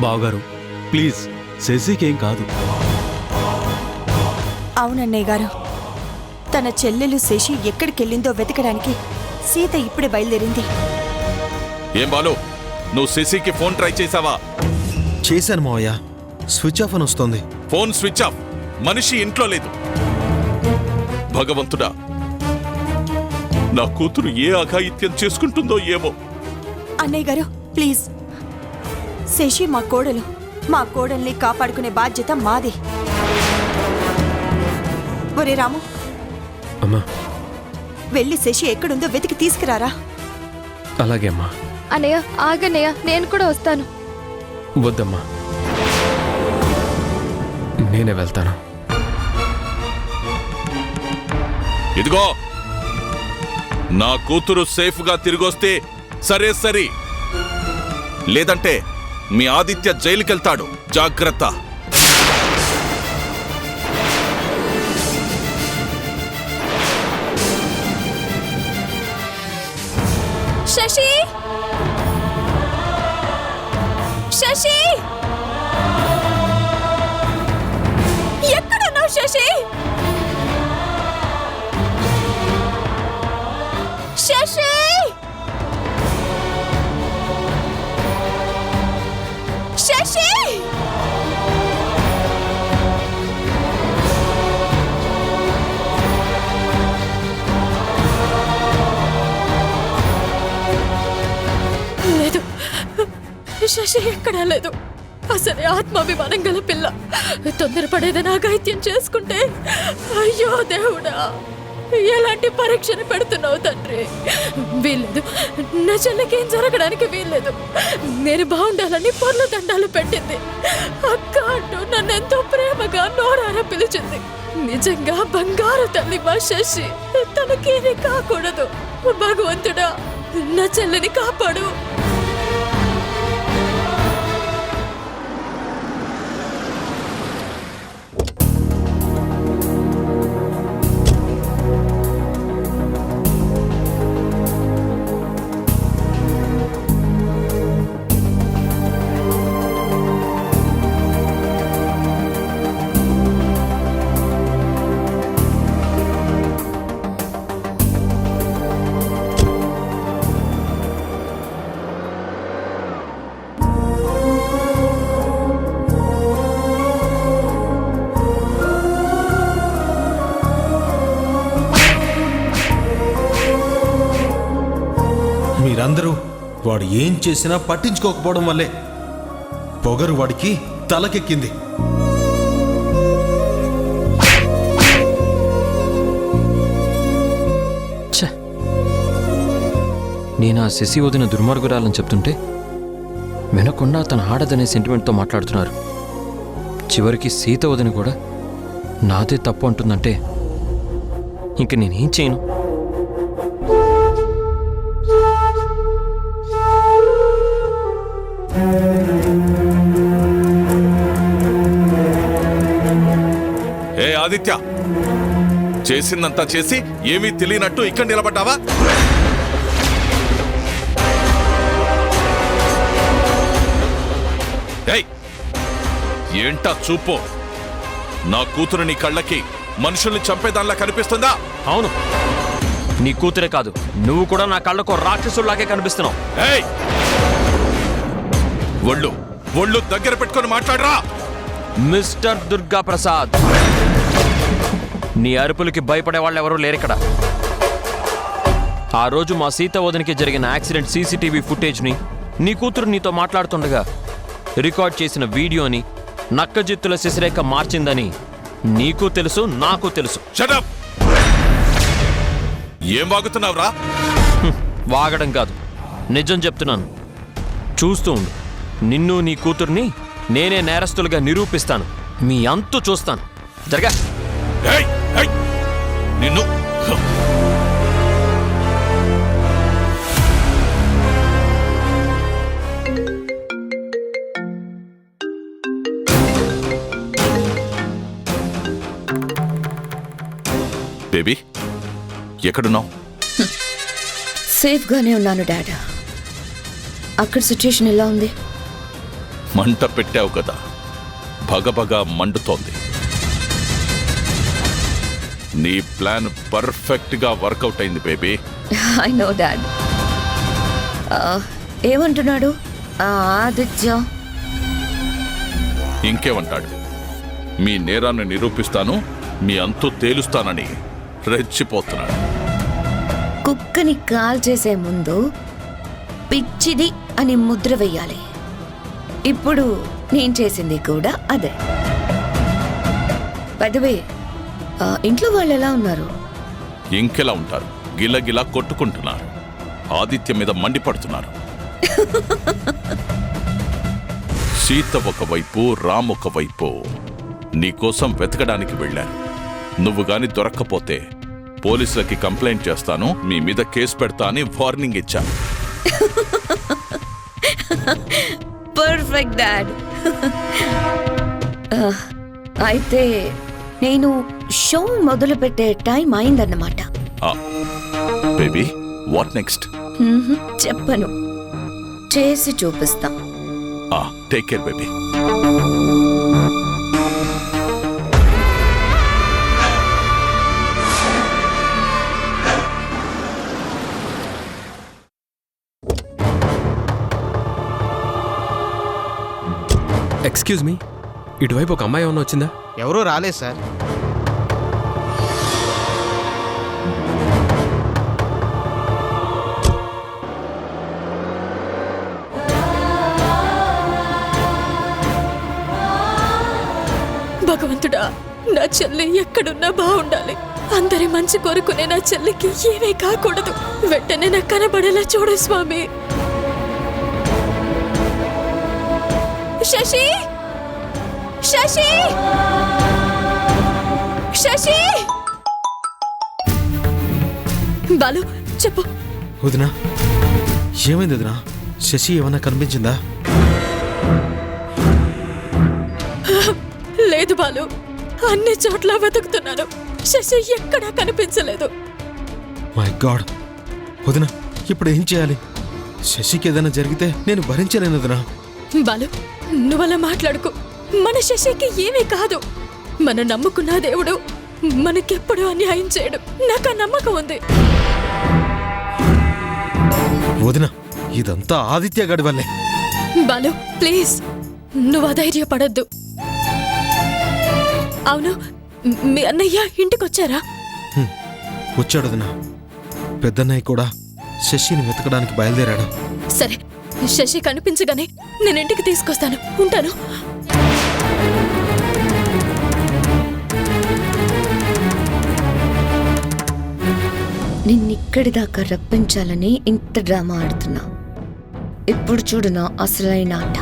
బావగారు ప్లీజ్, శశికేం కాదు. అవునన్నయ్య గారు, తన చెల్లెలు శశి ఎక్కడికెళ్ళిందో వెతకడానికి సీత ఇప్పుడే బయలుదేరింది. ఏం బాలు, నువ్వు శశికి ఫోన్ ట్రై చేసావా? చేశాను మావయ్య, స్విచ్ ఆఫ్ అని వస్తుంది. ఫోన్ స్విచ్ ఆఫ్, మనిషి ఇంట్లో లేదు. భగవంతుడా, నా కూతురు ఏ అఘాయిత్యం చేసుకుంటుందో ఏమో. అన్నయ్య గారు ప్లీజ్, శశి మా కోడలు, మా కోడల్ని కాపాడుకునే బాధ్యత మాది. ఒరే రాము, అమ్మా వెళ్ళి శశి ఎక్కడుందో వెతికి తీసుకురారా. అలాగే అమ్మా. అన్నయ్య ఆగన్నయ్య, నేను కూడా వస్తాను. వద్దమ్మా, నేనే వెళ్తాను. ఇదిగో, నా కూతురు సేఫ్ గా తిరిగొస్తే సరే సరి, లేదంటే మీ ఆదిత్య జైలుకెళ్తాడు. జాగ్రత్త. శశి, శశి, ఎక్కడున్నావు శశి? శశి, శశి, లేదు, శశి ఎక్కడా లేదు. అసలే ఆత్మాభిమానం గల పిల్ల తొందరపడేదని అఘాయిత్యం చేసుకుంటే, అయ్యో దేవుడా, ఎలాంటి పరీక్షను పెడుతున్నావు తండ్రి. వీల్లేదు, నా చెల్లెకేం జరగడానికి వీల్లేదు. నేను బాగుండాలని పొర్ల దండాలు పెట్టింది. అక్క అంటూ నన్నెంతో ప్రేమగా నోరారా పిలిచింది. నిజంగా బంగారు తల్లి మా శశి. తనకేమీ కాకూడదు. భగవంతుడా, నా చెల్లిని కాపాడు. మీరందరూ వాడు ఏం చేసినా పట్టించుకోకపోవడం వల్లే పొగరు వాడికి తలకెక్కింది. నేను ఆ శశి వదిన దుర్మార్గురాలని చెప్తుంటే వినకుండా తన ఆడదనే సెంటిమెంట్తో మాట్లాడుతున్నారు. చివరికి సీత వదిన కూడా నాదే తప్పు అంటుందంటే ఇంక నేనేం చేయను? ఏ ఆదిత్య, చేసిందంతా చేసి ఏమీ తెలియనట్టు ఇక్కడ నిలబడ్డావా? ఏంటా చూపు? నా కూతురు నీ కళ్ళకి మనుషుల్ని చంపేదానిలా కనిపిస్తుందా? అవును, నీ కూతురే కాదు, నువ్వు కూడా నా కళ్ళకు రాక్షసుల్లాగే కనిపిస్తున్నావు. ఒళ్ళు ఒళ్ళు దగ్గర పెట్టుకొని మాట్లాడరా. మిస్టర్ దుర్గా ప్రసాద్, నీ అరుపులకి భయపడే వాళ్ళు ఎవరూ లేరిక్కడ. ఆ రోజు మా సీత వదినకి జరిగిన యాక్సిడెంట్ సీసీటీవీ ఫుటేజ్ని నీ కూతురు నీతో మాట్లాడుతుండగా రికార్డ్ చేసిన వీడియోని నక్కజిత్తుల శశిరేఖ మార్చిందని నీకు తెలుసు, నాకు తెలుసు. Shut up! ఏం వాగుతున్నావురా? వాగడం కాదు, నిజం చెప్తున్నాను. చూస్తూ ఉండు, నిన్ను నీ కూతుర్ని నేనే నేరస్తులుగా నిరూపిస్తాను. మీ అంతు చూస్తాను. జరగా నిన్ను బేబీ, ఎక్కడున్నావు? సేఫ్గానే ఉన్నాను డాడ్. అక్కడ సిచ్యుయేషన్ ఎలా ఉంది? మంట పెట్టావు కదా, భగభగా మండుతోంది. నీ ప్లాన్ పర్ఫెక్ట్గా వర్కౌట్ అయింది బేబీ. I know dad. ఏమంటున్నాడు ఆదిత్య? ఇంకేమంటాడు? మీ నేరాన్ని నిరూపిస్తాను, మీ అంతు తేలుస్తానని రెచ్చిపోతున్నాడు. కుక్కని కాల్ చేసే ముందు పిచ్చిది అని ముద్ర వెయ్యాలి. ఇప్పుడు నేను చేసింది కూడా అదే. పెద్దవే, ఇంట్లో వాళ్ళు ఎలా ఉన్నారు? ఇంకెలా ఉంటారు? గిలగిలా కొట్టుకుంటున్నారు. ఆదిత్య మీద మండిపడుతున్నారు. సీత ఒకవైపు, రామ్ ఒకవైపు నీకోసం వెతకడానికి వెళ్ళారు. నువ్వు గాని దొరక్కపోతే పోలీసులకి కంప్లైంట్ చేస్తాను, మీ మీద కేసు పెడతా అని వార్నింగ్ ఇచ్చాను. Perfect dad. అయితే నేను షో మొదలు పెట్టే టైం అయిందన్నమాట. Baby, what next? చెప్పను, చేసి చూపిస్తా. Take care baby. Excuse me, ఇటువైపు ఒక అమ్మాయి ఏమన్నా వచ్చిందా? ఎవరూ రాలేదు సార్. భగవంతుడా, నా చెల్లి ఎక్కడున్నా బాగుండాలి. అందరి మంచి కోరుకునే నా చెల్లికి ఏమీ కాకూడదు. వెంటనే నాకు కనబడేలా చూడు స్వామి. శశి, శశి, శశి! బాలు, చెప్పు. వదినా, ఏమైంది వదినా? శశి ఏమన్నా కనిపించిందా? లేదు బాలు, అన్ని చోట్ల వెతుకుతున్నాను. శశి ఎక్కడా కనిపించలేదు. మై గాడ్ వదినా, ఇప్పుడు ఏం చేయాలి? శశికి ఏదైనా జరిగితే నేను భరించలేను వదినా. బాలు, నువ్వలా మాట్లాడుకు. మన శశికి ఏమీ కాదు. మన నమ్ముకున్న దేవుడు మనకెప్పుడు అన్యాయం చేయడు. నాకు ఆ నమ్మకం ఉంది. వదినా, ఇదంతా ఆదిత్య గడి వల్లే. బాలు ప్లీజ్, నువ్వు అధైర్యపడద్దు. అవును, మీ అన్నయ్య ఇంటికొచ్చారా? వచ్చాడు వదినా. పెద్దన్నయ్య కూడా శశిని వెతకడానికి బయలుదేరాడు. సరే, శశి కనిపించగానే నేను ఇంటికి తీసుకొస్తాను. ఉంటాను. నిన్నిక్కడి దాకా రప్పించాలని ఇంత డ్రామా ఆడుతున్నా. ఇప్పుడు చూడు నా అసలైన ఆట.